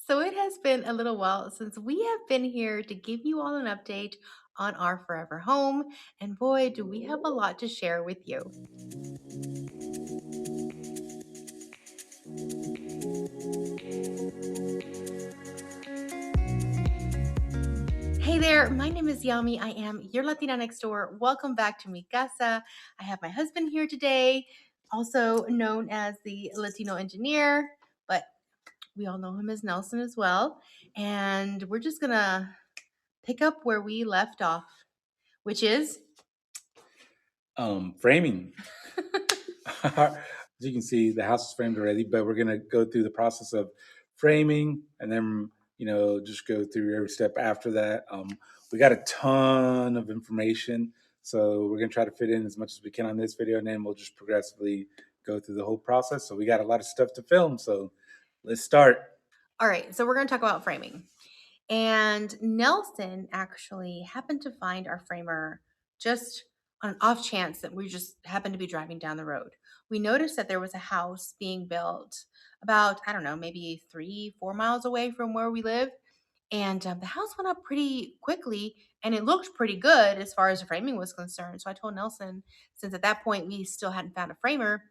So it has been a little while since we have been here to give you all an update on our forever home. And boy, do we have a lot to share with you. Hey there, my name is Yami. I am your Latina next door. Welcome back to Mi Casa. I have my husband here today, also known as the Latino engineer, but we all know him as Nelson as well. And we're just gonna pick up where we left off, which is Framing. As you can see, the house is framed already, but we're gonna go through the process of framing, and then just go through every step after that. We got a ton of information, so we're gonna try to fit in as much as we can on this video, and then we'll just progressively go through the whole process. So we got a lot of stuff to film, so let's start. all right. So we're gonna talk about framing. And Nelson actually happened to find our framer just on an off chance that we just happened to be driving down the road. We noticed that there was a house being built about, I don't know, maybe 3, 4 miles away from where we live. And the house went up pretty quickly and it looked pretty good as far as the framing was concerned. So I told Nelson, since at that point we still hadn't found a framer,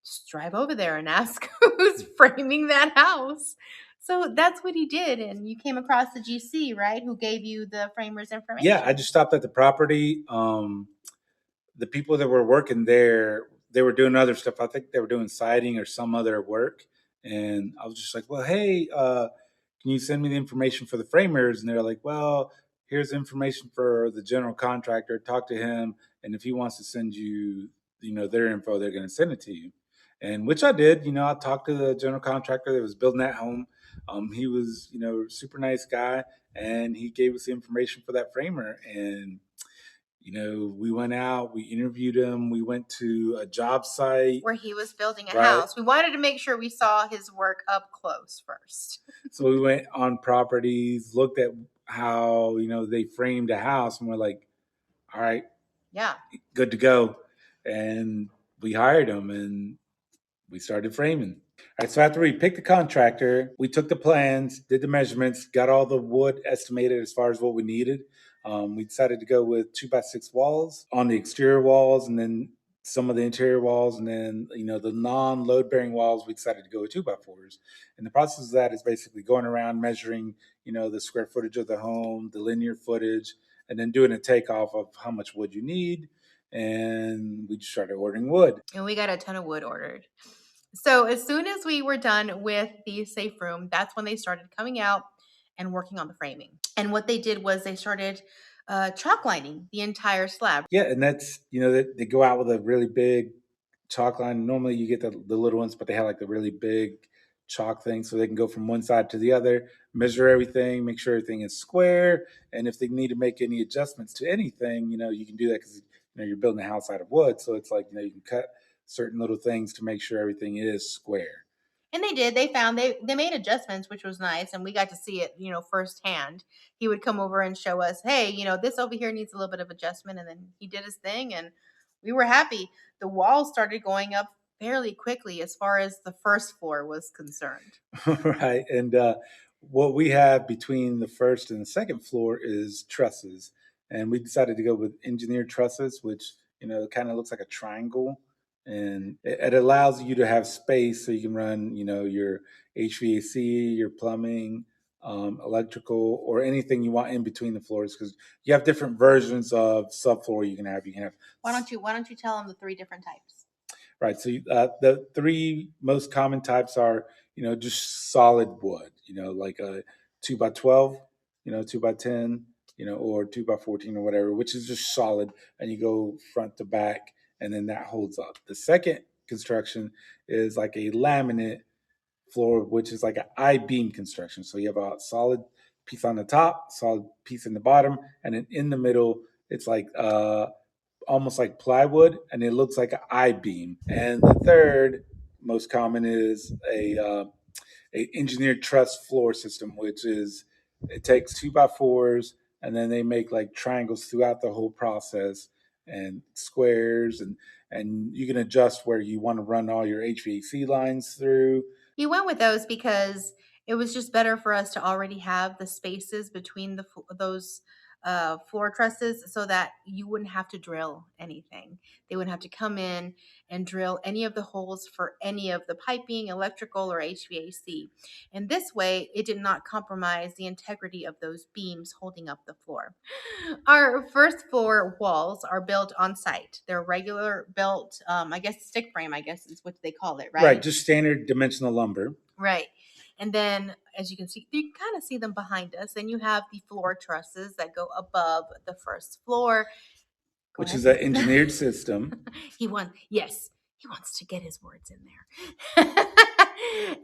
just drive over there and ask who's framing that house. So that's what he did. And you came across the GC, right? Who gave you the framer's information. Yeah, I just stopped at the property. The people that were working there, they were doing other stuff. I think they were doing siding or some other work. And I was just like, well, hey, can you send me the information for the framers? And they're like, well, here's information for the general contractor. Talk to him. And if he wants to send you, their info, they're going to send it to you. And which I did. I talked to the general contractor that was building that home. He was, super nice guy. And he gave us the information for that framer. And we went out, we interviewed him, we went to a job site where he was building a right. house. We wanted to make sure we saw his work up close first. So we went on properties, looked at how, they framed a house, and we're like, all right, yeah, good to go. And we hired him and we started framing. All right, so after we picked the contractor, we took the plans, did the measurements, got all the wood estimated as far as what we needed. We decided to go with 2x6 walls on the exterior walls, and then some of the interior walls, and then the non-load bearing walls. We decided to go with 2x4s. And the process of that is basically going around measuring, the square footage of the home, the linear footage, and then doing a takeoff of how much wood you need. And we just started ordering wood. And we got a ton of wood ordered. So as soon as we were done with the safe room, that's when they started coming out and working on the framing. And what they did was they started chalk lining the entire slab. Yeah, and that's they go out with a really big chalk line. Normally you get the little ones, but they have like the really big chalk thing, so they can go from one side to the other, measure everything, make sure everything is square, and if they need to make any adjustments to anything, you can do that because you're building a house out of wood, so it's like you can cut certain little things to make sure everything is square. And they did. They found they made adjustments, which was nice, and we got to see it, firsthand. He would come over and show us, hey, this over here needs a little bit of adjustment, and then he did his thing, and we were happy. The walls started going up fairly quickly as far as the first floor was concerned. Right, and what we have between the first and the second floor is trusses, and we decided to go with engineered trusses, which kind of looks like a triangle, and it allows you to have space so you can run your HVAC, your plumbing, electrical, or anything you want in between the floors, because you have different versions of subfloor you can have. Why don't you tell them the 3 different types? Right. So the 3 most common types are, just solid wood, like a 2x12, 2x10, or 2x14 or whatever, which is just solid, and you go front to back, and then that holds up. The second construction is like a laminate floor, which is like an I-beam construction. So you have a solid piece on the top, solid piece in the bottom, and then in the middle, it's like almost like plywood, and it looks like an I-beam. And the third most common is a engineered truss floor system, which is it takes 2x4s, and then they make like triangles throughout the whole process and squares, and you can adjust where you want to run all your HVAC lines through. You went with those because It was just better for us to already have the spaces between those floor trusses so that you wouldn't have to drill anything. They wouldn't have to come in and drill any of the holes for any of the piping, electrical, or HVAC. And this way, it did not compromise the integrity of those beams holding up the floor. Our first floor walls are built on site. They're regular built, I guess stick frame, I guess is what they call it, Right, right? just standard dimensional lumber. Right. And then, as you can see, you can kind of see them behind us. Then you have the floor trusses that go above the first floor. Go Which ahead. is an engineered system. Yes, he wants to get his words in there.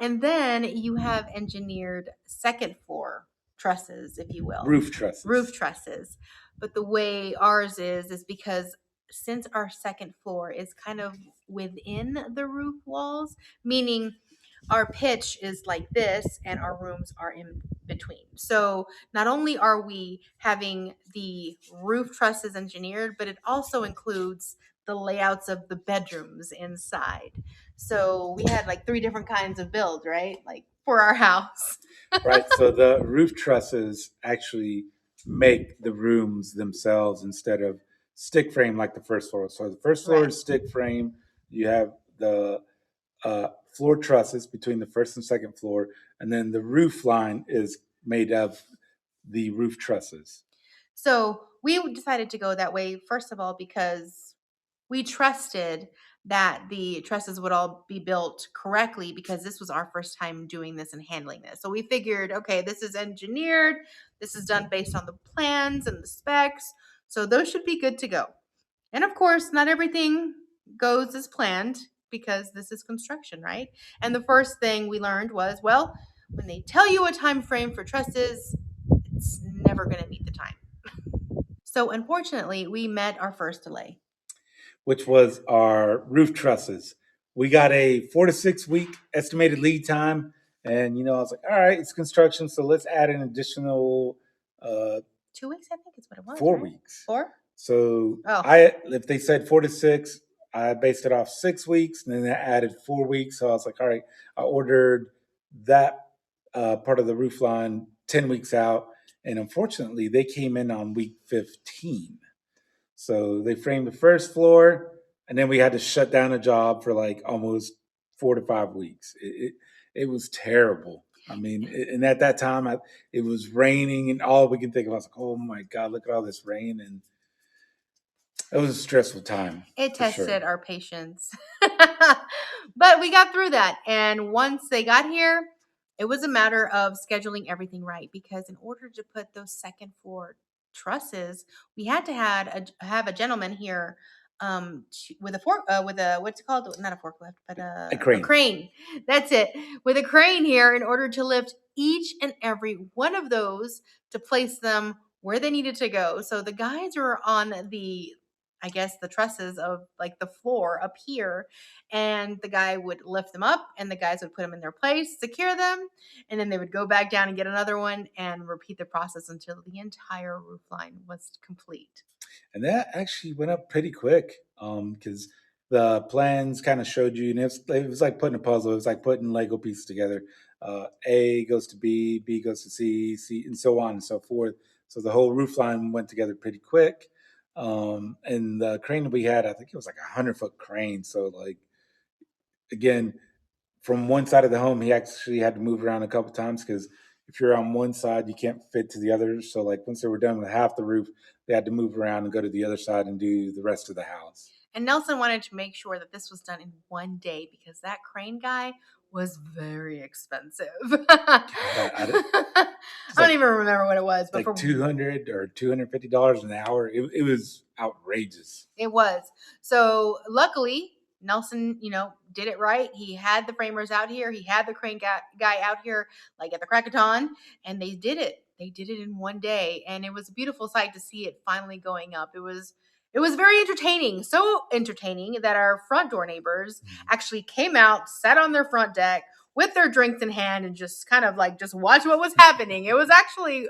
And then you have engineered second floor trusses, if you will. Roof trusses. Roof trusses. But the way ours is because since our second floor is kind of within the roof walls, meaning our pitch is like this and our rooms are in between. So not only are we having the roof trusses engineered, but it also includes the layouts of the bedrooms inside. So we had like 3 different kinds of build, right? Like for our house. Right. So the roof trusses actually make the rooms themselves instead of stick frame like the first floor. So the first floor Right. is stick frame. You have the floor trusses between the first and second floor, and then the roof line is made of the roof trusses. So we decided to go that way, first of all, because we trusted that the trusses would all be built correctly because this was our first time doing this and handling this. So we figured, okay, this is engineered, this is done based on the plans and the specs. So those should be good to go. And of course, not everything goes as planned because this is construction, right? And the first thing we learned was, well, when they tell you a time frame for trusses, it's never going to meet the time. So unfortunately, we met our first delay, which was our roof trusses. We got a 4 to 6 week estimated lead time, and I was like, all right, it's construction, so let's add an additional 2 weeks, I think is what it was. 4 right? weeks. 4? So Oh. if they said 4 to 6, I based it off 6 weeks, and then I added 4 weeks. So I was like, all right, I ordered that part of the roof line 10 weeks out, and unfortunately, they came in on week 15. So they framed the first floor, and then we had to shut down a job for like almost 4 to 5 weeks. It was terrible. I mean, and at that time, it was raining, and all we can think of was like, oh my God, look at all this rain. And it was a stressful time. It tested sure. our patience. But we got through that. And once they got here, it was a matter of scheduling everything right because in order to put those second floor trusses, we had to have a gentleman here with a what's it called, not a forklift but A crane. a crane, that's it, with a crane here in order to lift each and every one of those to place them where they needed to go. So the guys are on the, I guess, the trusses of like the floor up here, and the guy would lift them up and the guys would put them in their place, secure them, and then they would go back down and get another one and repeat the process until the entire roof line was complete. And that actually went up pretty quick because the plans kind of showed you, and it was like putting a puzzle. It was like putting Lego pieces together. A goes to B, B goes to C, C, and so on and so forth. So the whole roof line went together pretty quick. And the crane that we had, I think it was like 100-foot crane. So like, again, from one side of the home, he actually had to move around a couple times because if you're on one side, you can't fit to the other. So like once they were done with half the roof, they had to move around and go to the other side and do the rest of the house. And Nelson wanted to make sure that this was done in one day because that crane guy was very expensive. I don't even remember what it was, but like $200 or $250 an hour. It was outrageous. It was. So luckily, Nelson, did it right. He had the framers out here. He had the crane guy out here, like at the crack of dawn, and they did it. They did it in one day, and it was a beautiful sight to see it finally going up. It was very entertaining. So entertaining that our front door neighbors actually came out, sat on their front deck with their drinks in hand, and just kind of like just watch what was happening. It was actually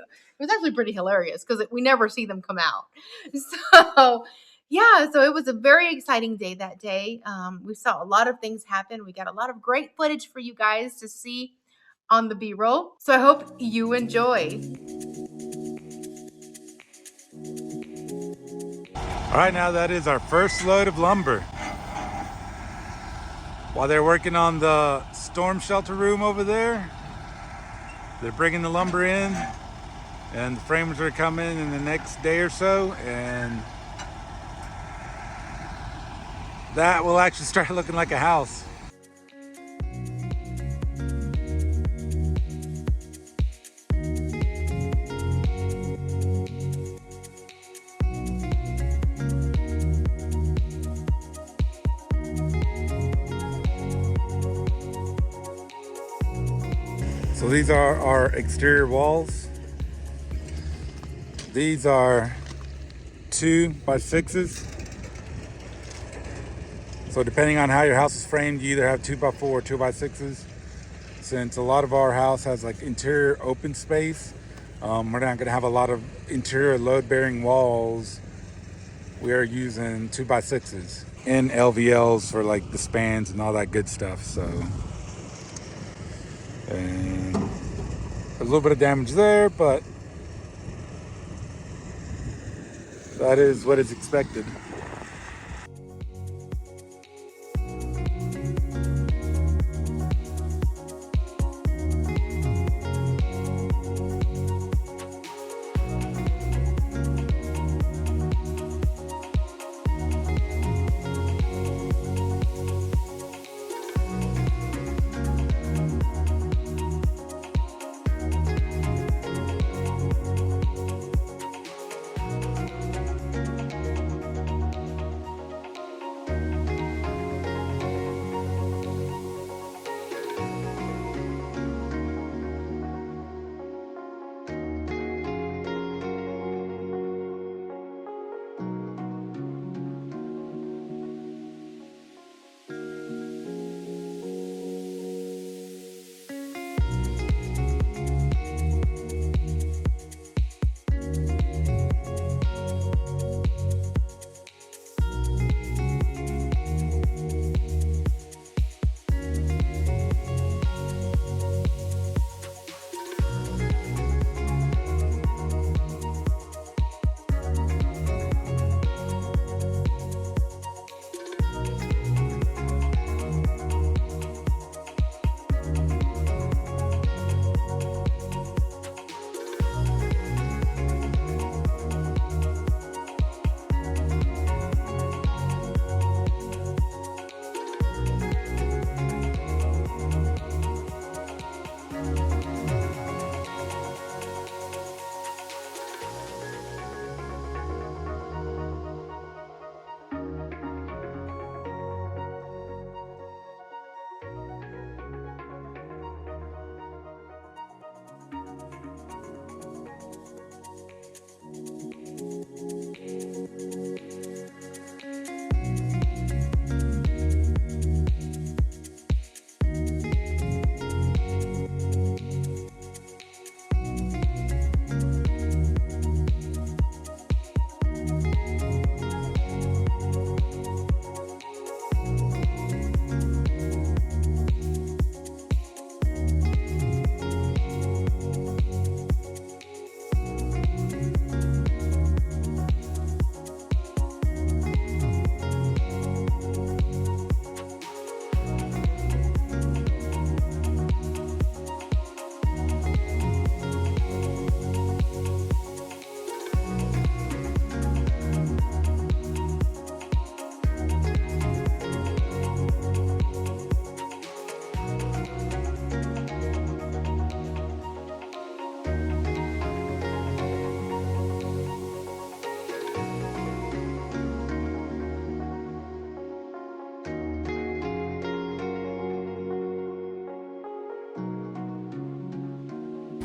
pretty hilarious because we never see them come out. So yeah, so it was a very exciting day that day. We saw a lot of things happen. We got a lot of great footage for you guys to see. on the B-roll. So I hope you enjoy. All right, now that is our first load of lumber. While they're working on the storm shelter room over there, they're bringing the lumber in, and the framers are coming in the next day or so, and that will actually start looking like a house. So these are our exterior walls. These are 2x6s. So depending on how your house is framed, you either have 2x4 or 2x6s. Since a lot of our house has like interior open space, we're not gonna have a lot of interior load-bearing walls. We are using 2x6s and LVLs for like the spans and all that good stuff. So, and a little bit of damage there, but that is what is expected.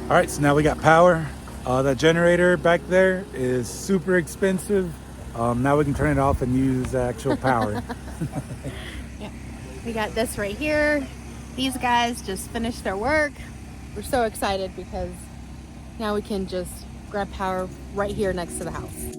All right, so now we got power. That generator back there is super expensive. Now we can turn it off and use actual power. Yeah. We got this right here. These guys just finished their work. We're so excited because now we can just grab power right here next to the house.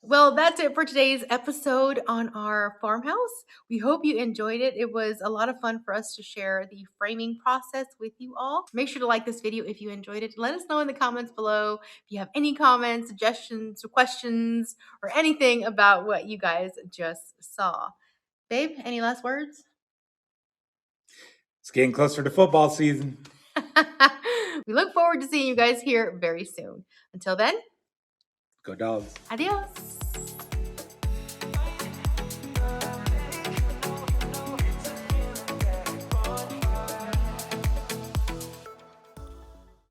Well, that's it for today's episode on our farmhouse. We hope you enjoyed it. It was a lot of fun for us to share the framing process with you all. Make sure to like this video if you enjoyed it. Let us know in the comments below if you have any comments, suggestions, or questions, or anything about what you guys just saw. Babe, any last words? It's getting closer to football season. We look forward to seeing you guys here very soon. Until then, Go Dogs. adios.